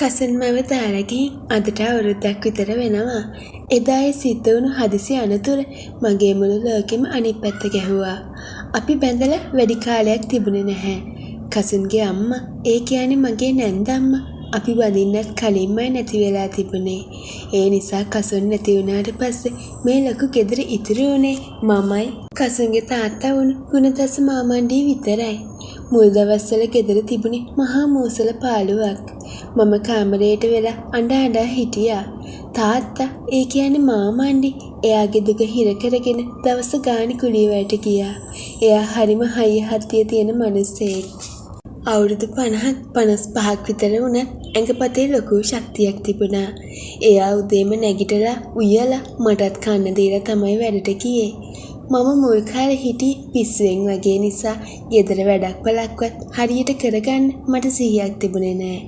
කසන් මව දාලා ගිහින් අදට අවුරුද්දක් විතර වෙනවා. එදා ඒ සිද්ධ වුණු හදිසි අනතුර මගේ මුළු ලෝකෙම අනිත් පැත්ත ගැහුවා. අපි බැඳලා වැඩි කාලයක් තිබුණේ නැහැ. කසන්ගේ අම්මා, ඒ කියන්නේ මගේ නැන්දම්මා, අපි බඳින්නත් කලින්මයි නැති වෙලා තිබුණේ. ඒ නිසා කසන් නැති වුණාට පස්සේ මේ ලොකු ගෙදර ඉතුරු වුණේ මමයි කසන්ගේ තාත්තා වුණු ගුණදස මාමණ්ඩී විතරයි. මුල් දවස්වල ගෙදර තිබුණේ මහා මූසල පාළුවක්. මම කාමරයට වෙලා අඬ හිටියා. තාත්තා, ඒ කියන්නේ මාමණ්ඩි, එයාගේ දුක හිර කරගෙන දවස ගානේ කුලිය වලට ගියා. එයා හරිම හයිය හත්තිය තියෙන මිනිස්සෙක්. අවුරුදු 50-55ක් විතර වුණත් ඇඟපතේ ලොකු ශක්තියක් තිබුණා. එයා උදේම නැගිටලා උයලා මටත් කන්න දීලා තමයි වැඩට ගියේ. මම මුල් කාලේ හිටියේ පිස්සුවෙන් වගේ නිසා ගෙදර වැඩක් බලක්වත් හරියට කරගන්න මට සිහියක් තිබුණේ නැහැ.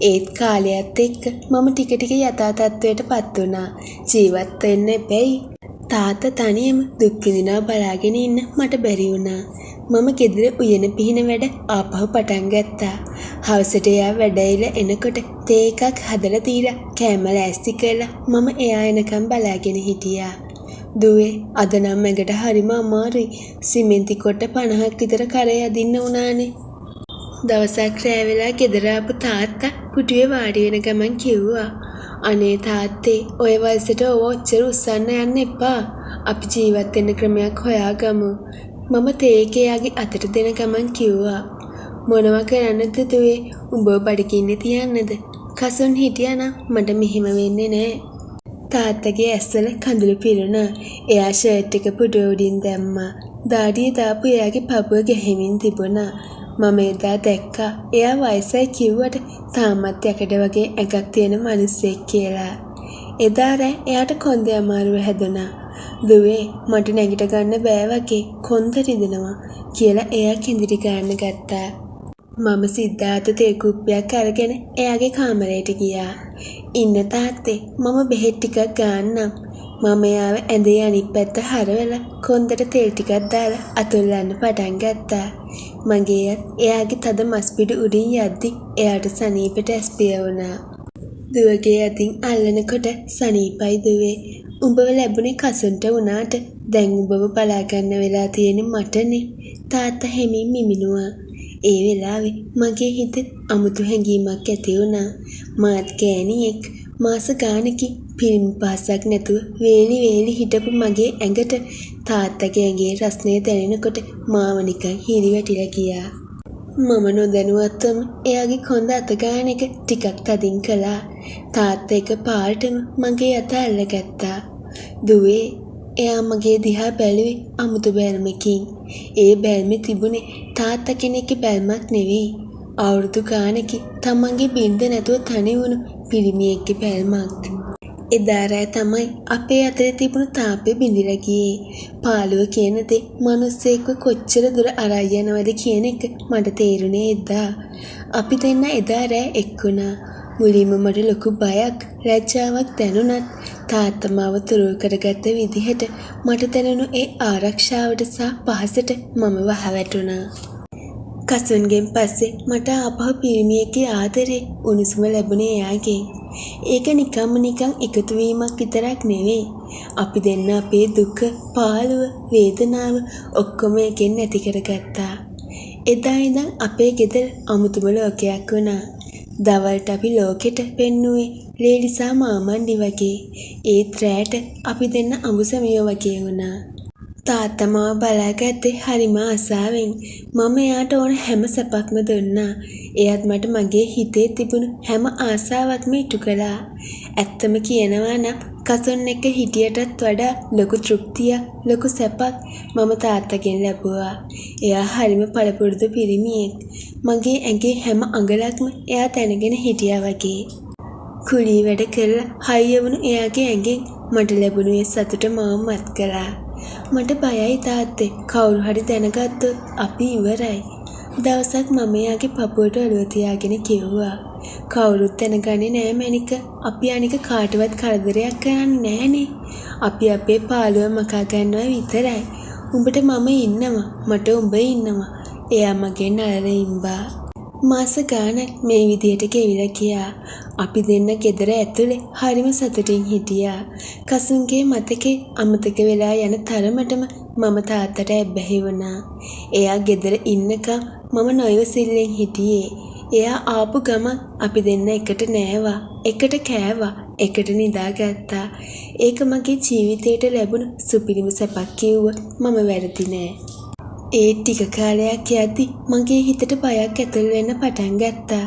ඒත් කාලයත් එක්ක මම ටික ටික යථා තත්ත්වයටපත් වුණා. ජීවත් වෙන්න බැයි. තාත්තා තනියම දුක් විඳිනවා බලාගෙන ඉන්න මට බැරි වුණා. මම ගෙදර උයන පිහින වැඩ ආපහු පටන් ගත්තා. හවසට එයා වැඩයිලා එනකොට තේ එකක් හදලා දීලා කෑම ලෑස්ති කරලා මම එයා එනකම් බලාගෙන හිටියා. දුවේ, අද නම් මගට හරිම අමාරුයි. සිමෙන්ති කොට 50ක් විතර කරේ අදින්න උනානේ. දවසක් රෑ වෙලා ගෙදර ආපු තාත්තා පුටුවේ වාඩි වෙන ගමන් කිව්වා, අනේ තාත්තේ, ඔය වයසට ඔව ඔච්චර උස්සන්න යන්න එපා. අපි ජීවත් වෙන්න ක්‍රමයක් හොයාගමු. මම තේකයාගේ අතට දෙන ගමන් කිව්වා, මොනවා කරන්නද දුවේ, උඹව බඩගින්නේ තියන්නද? කසුන් හිටියානම් මට මෙහෙම වෙන්නේ නෑ. තාත්තගේ ඇස්වල කඳුළු පිරුණා. එයා ෂර්ට් එක පුටුව උඩින් දැම්මා. දාඩිය දාපු එයාගේ පපුව ගැහෙමින් තිබුණා. මම එදා දැක්කා එයා වයසයි කිව්වට තාමත් යකඩ වගේ ඇඟක් තියෙන මිනිස්සෙක් කියලා. එදා රෑ එයාට කොන්දේ අමාරුව හැදුනා. දුවේ, මට නැගිට ගන්න බෑ වගේ කොන්ද රිදෙනවා කියලා එයා කිඳිරි ගන්න ගත්තා. මම සිද්ධාර්ථ තේ කුප්පියක් අරගෙන එයාගේ කාමරයට ගියා. ඉන්න තාත්තේ, මම බෙහෙත් ටිකක් ගන්නම්. මම එයාව ඇඳේ අනිත් පැත්ත හරවලා කොන්දට තෙල් ටිකක් දාලා අතුල්ලන්න පටන් ගත්තා. මගේ එයාගේ තද මස් පිඩු උඩින් යද්දි එයාට සනීපෙට ඇස්පිය වුණා. දුවගේ අතින් අල්ලනකොට සනීපයි දුවේ. උඹව ලැබුණේ කසුන්ට වුණාට දැන් උඹව බලා ගන්න වෙලා තියෙන්නේ මටනේ. තාත්තා හැමින් මිමිනුවා. ඒ වෙලාවේ මගේ හිතේ අමුතු හැඟීමක් ඇති වුණා. මාත් ගෑණියෙක් මාස ගානකින් පිරිමි පාසක් නැතුව වේලි හිටපු මගේ ඇඟට තාත්තගේ ඇඟේ රස්නේ දැනෙනකොට මාව නිකන් හිරිවැටිලා ගියා. මම නොදැනුවත්වම එයාගේ කොන්ද අත ගන්න එක ටිකක් තදින් කළා. තාත්තා එක පාටම මගේ අත අල්ලගත්තා. දුවේ, එයා මගේ දිහා බැලුවේ අමුතු බැල්මකින්. ඒ බැල්මේ තිබුණේ තාත්තා කෙනෙක්ගේ බැල්මක් නෙවෙයි. අවුරුදු ගානකින් තමන්ගේ බින්ද නැතුව තනි වුණු පිරිමියෙක්ගේ බැල්මක්. එදා රෑ තමයි අපේ අතරේ තිබුණු තාපේ බිඳිලා ගියේ. පාළුව කියන දේ මිනිස්සෙක්ව කොච්චර දුර අරයි යනවද කියන එක මට තේරුණේ එදා. අපි දෙන්න එදා රෑ එක්කුණා. මුලින්ම මට ලොකු බයක්, ලැජ්ජාවක් දැනුණත් තාත්තා මාව තුරු කරගත්ත විදිහට මට දැනුණු ඒ ආරක්ෂාවට සහ පහසට මම වහවැටුණා. කසුන්ගෙන් පස්සේ මට ආපහු පිරිමියෙක්ගේ ආදරේ උණුසුම ලැබුණේ එයාගෙන්. ඒක නිකන් එකතු වීමක් විතරක් නෙවෙයි. අපි දෙන්න අපේ දුක, පාළුව, වේදනාව ඔක්කොම එකෙන් නැති කරගත්තා. එදා ඉඳන් අපේ ගෙදර අමුතුම ලෝකයක් වුණා. දවල්ට අපි ලෝකෙට පෙන්නුවේ ලේලිසා මාමණ්ඩි වගේ. ඒත් රෑට අපි දෙන්න අඹුසමියෝ වගේ වුණා. තාත්තා මාව බලාගත්තේ හරිම ආසාවෙන්. මම එයාට ඕන හැම සැපක්ම දුන්නා. එයාත් මට මගේ හිතේ තිබුණු හැම ආසාවක්ම ඉටු කළා. ඇත්තම කියනවා නම් කසුන් එක්ක හිටියටත් වඩා ලොකු තෘප්තියක්, ලොකු සැපක් මම තාත්තගෙන් ලැබුවා. එයා හරිම පළපුරුදු පිරිමියෙක්. මගේ ඇඟේ හැම අඟලක්ම එයා දැනගෙන හිටියා වගේ. කුලී වැඩ කරලා හයිය වුණු එයාගේ ඇඟෙන් මට ලැබුණු ඒ සතුට මාව මත් කළා. මට බයයි තාත්තේ, කවුරු හරි දැනගත්තොත් අපි ඉවරයි. දවසක් මම එයාගේ පපුවට ඔළුව තියාගෙන කිව්වා, කවුරුත් දැනගන්නේ නෑ මැනික, අපි අනික කාටවත් කරදරයක් කරන්නේ නෑනේ. අපි අපේ පාළුව මකා ගන්නවා විතරයි. උඹට මම ඉන්නවා, මට උඹ ඉන්නවා. එයා මගෙන් අරලා ඉම්බා. මාස ගාණක් මේ විදියට ගෙවිලා ගියා. අපි දෙන්න ගෙදර ඇතුලේ හරිම සතුටින් හිටියා. කසුන්ගේ මතකේ අමතක වෙලා යන තරමටම මම තාත්තට ඇබ්බැහි වුණා. එයා ගෙදර ඉන්නකම් මම නොයවසිල්ලෙන් හිටියේ. එයා ආපු ගමන් අපි දෙන්න එකට නෑවා, එකට කෑවා, එකට නිදාගත්තා. ඒක මගේ ජීවිතේට ලැබුණු සුපිරිම සැපක් කිව්වොත් මම වැරදි නෑ. ඒ ටික කාලයක් යද්දි මගේ හිතට බයක් ඇතුල් වෙන්න පටන් ගත්තා.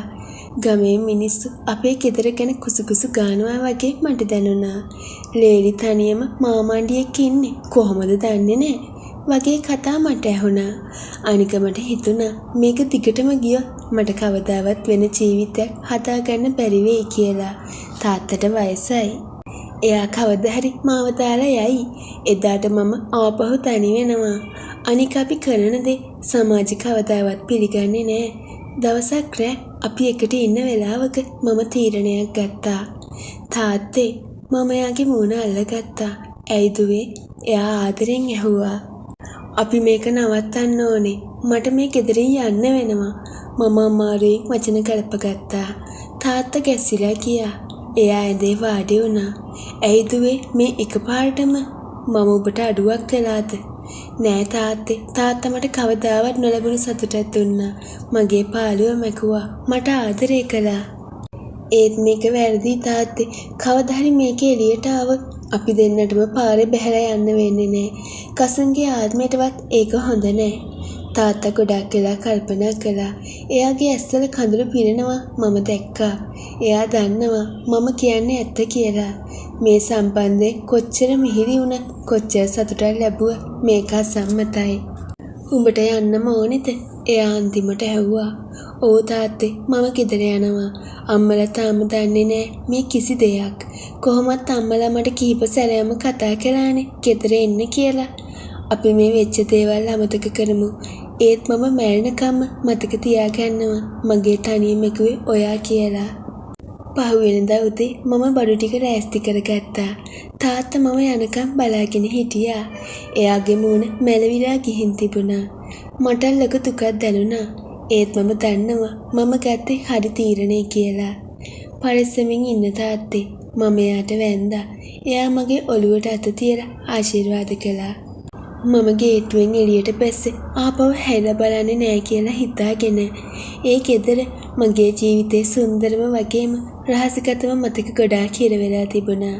ගමේ මිනිස්සු අපේ ගෙදර ගැන කුසුකුසු ගානවා වගේ මට දැනුණා. ලේලි තනියම මාමණ්ඩියෙක් ඉන්නේ කොහොමද දන්නේ නෑ වගේ කතා මට ඇහුණා. අනික මට හිතුණා මේක දිගටම ගියොත් මට කවදාවත් වෙන ජීවිතයක් හදාගන්න බැරි වෙයි කියලා. තාත්තට වයසයි. එයා කවදා හරි මාව දාලා යයි. එදාට මම ආපහු තනි වෙනවා. අනික අපි කරන දේ සමාජ කවදාවත් පිළිගන්නේ නෑ. දවසක් රෑ අපි එකට ඉන්න වෙලාවක මම තීරණයක් ගත්තා. තාත්තේ මම එයාගේ මූණ අල්ලගත්තා. ඇයි දුවේ? එයා ආදරෙන් ඇහුවා. අපි මේක නවත්තන්න ඕනේ. මට මේ ගෙදරින් යන්න වෙනවා. මම අමාරුවෙන් වචන කලපගත්තා. තාත්තා ගැස්සිලා ගියා. එයා ඇඳේ වාඩි වුණා. ඇයි දුවේ මේ එකපාරටම මම ඔබට අඩුවක් කළාද? නෑ තාත්තේ. තාත්තා මට කවදාවත් නොලැබුණු සතුටක් දුන්නා. මගේ පාළුව මැකුවා. මට ආදරය කළා. ඒත් මේක වැරදි තාත්තේ. කවදා හරි මේක එළියට ආවොත් අපි දෙන්නටම පාරේ බැහැලා යන්න වෙන්නේ නෑ. කසන්ගේ ආත්මයටවත් ඒක හොඳ නෑ. තාත්තා ගොඩක් වෙලා කල්පනා කළා. එයාගේ ඇස්වල කඳුළු පිරෙනවා මම දැක්කා. එයා දන්නවා මම කියන්නේ ඇත්ත කියලා. මේ සම්බන්ධේ කොච්චර මිහිරි වුණත් කොච්චර සතුටක් ලැබුවා මේක අසම්මතයි. උඹට යන්නම ඕනෙද? එයා අන්තිමට ඇහුවා. "ඔව් තාත්තේ මම ගෙදර යනවා. අම්මලා තාම දන්නේ නෑ මේ කිසි දෙයක්. කොහොමත් අම්මලා මට කීප සැරයක්ම කතා කළානේ ගෙදර එන්න කියලා. අපි මේ වෙච්ච දේවල් අමතක කරමු. ඒත් මම මැරෙනකම්ම මතක තියාගන්නවා මගේ තනියම කිව්වේ ඔයා කියලා." පහුවෙනිදා උදේ මම බඩු ටික රෑස්ති කරගත්තා. තාත්තා මම යනකම් බලාගෙන හිටියා. එයාගේ මූණ මැලවිලා ගිහින් තිබුණා. මට ලොකු දුකක් දැනුණා. ඒත් මම දන්නවා මම ගත්තේ හරි තීරණය කියලා. පරිස්සමින් ඉන්න තාත්තේ. මම එයාට වැන්දා. එයා මගේ ඔළුවට අත තියලා ආශිර්වාද කළා. මම ගේට්ටුවෙන් එළියට බැස්සේ ආපහු හැරිලා බලන්නේ නෑ කියලා හිතාගෙන. ඒ ගෙදර මගේ ජීවිතේ සුන්දරම වගේම රහසිගතම මතක ගොඩාක් හිර වෙලා තිබුණා.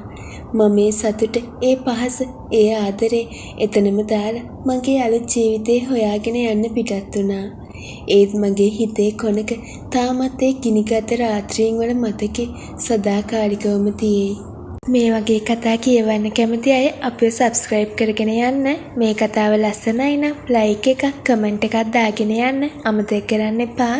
මම මේ සතුට, ඒ පහස, ඒ ආදරේ එතනම දාලා මගේ අලුත් ජීවිතේ හොයාගෙන යන්න පිටත් වුණා. ඒත් මගේ හිතේ කොනක තාමත් ඒ ගිනිගත් රාත්‍රීන් වල මතකේ සදාකාලිකවම තියෙයි. මේ වගේ කතා කියවන්න කැමති අය අපිව සබ්ස්ක්‍රයිබ් කරගෙන යන්න. මේ කතාව ලස්සනයි නම් ලයික් එකක්, කමෙන්ට් එකක් දාගෙන යන්න අමතක කරන්න එපා.